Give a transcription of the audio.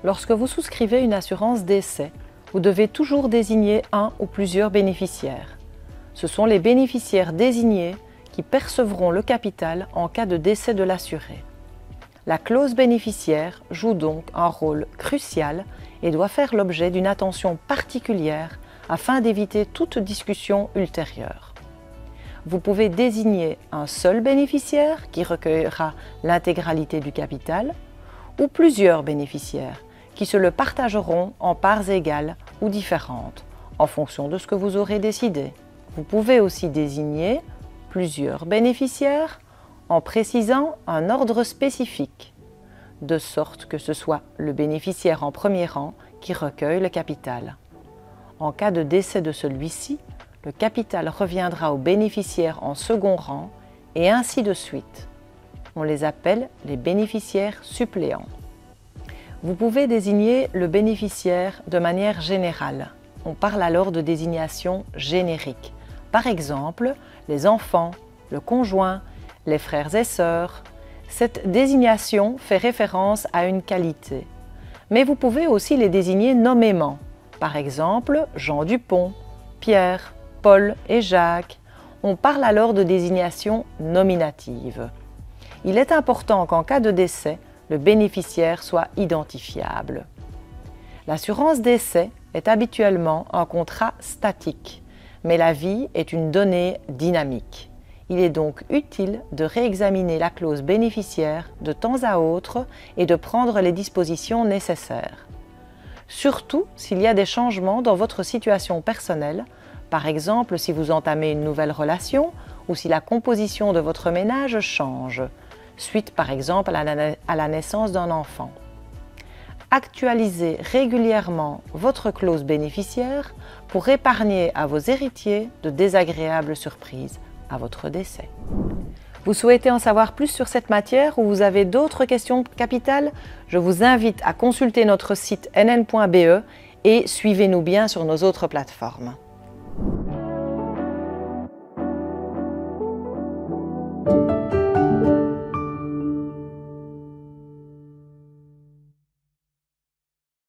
Lorsque vous souscrivez une assurance décès, vous devez toujours désigner un ou plusieurs bénéficiaires. Ce sont les bénéficiaires désignés qui percevront le capital en cas de décès de l'assuré. La clause bénéficiaire joue donc un rôle crucial et doit faire l'objet d'une attention particulière afin d'éviter toute discussion ultérieure. Vous pouvez désigner un seul bénéficiaire qui recueillera l'intégralité du capital ou plusieurs bénéficiaires qui se le partageront en parts égales ou différentes, en fonction de ce que vous aurez décidé. Vous pouvez aussi désigner plusieurs bénéficiaires en précisant un ordre spécifique, de sorte que ce soit le bénéficiaire en premier rang qui recueille le capital. En cas de décès de celui-ci, le capital reviendra au bénéficiaire en second rang et ainsi de suite. On les appelle les bénéficiaires suppléants. Vous pouvez désigner le bénéficiaire de manière générale. On parle alors de désignation générique. Par exemple, les enfants, le conjoint, les frères et sœurs. Cette désignation fait référence à une qualité. Mais vous pouvez aussi les désigner nommément. Par exemple, Jean Dupont, Pierre, Paul et Jacques. On parle alors de désignation nominative. Il est important qu'en cas de décès, le bénéficiaire soit identifiable. L'assurance décès est habituellement un contrat statique, mais la vie est une donnée dynamique. Il est donc utile de réexaminer la clause bénéficiaire de temps à autre et de prendre les dispositions nécessaires. Surtout s'il y a des changements dans votre situation personnelle, par exemple si vous entamez une nouvelle relation ou si la composition de votre ménage change, suite par exemple à la naissance d'un enfant. Actualisez régulièrement votre clause bénéficiaire pour épargner à vos héritiers de désagréables surprises à votre décès. Vous souhaitez en savoir plus sur cette matière ou vous avez d'autres questions capitales? Je vous invite à consulter notre site nn.be et suivez-nous bien sur nos autres plateformes.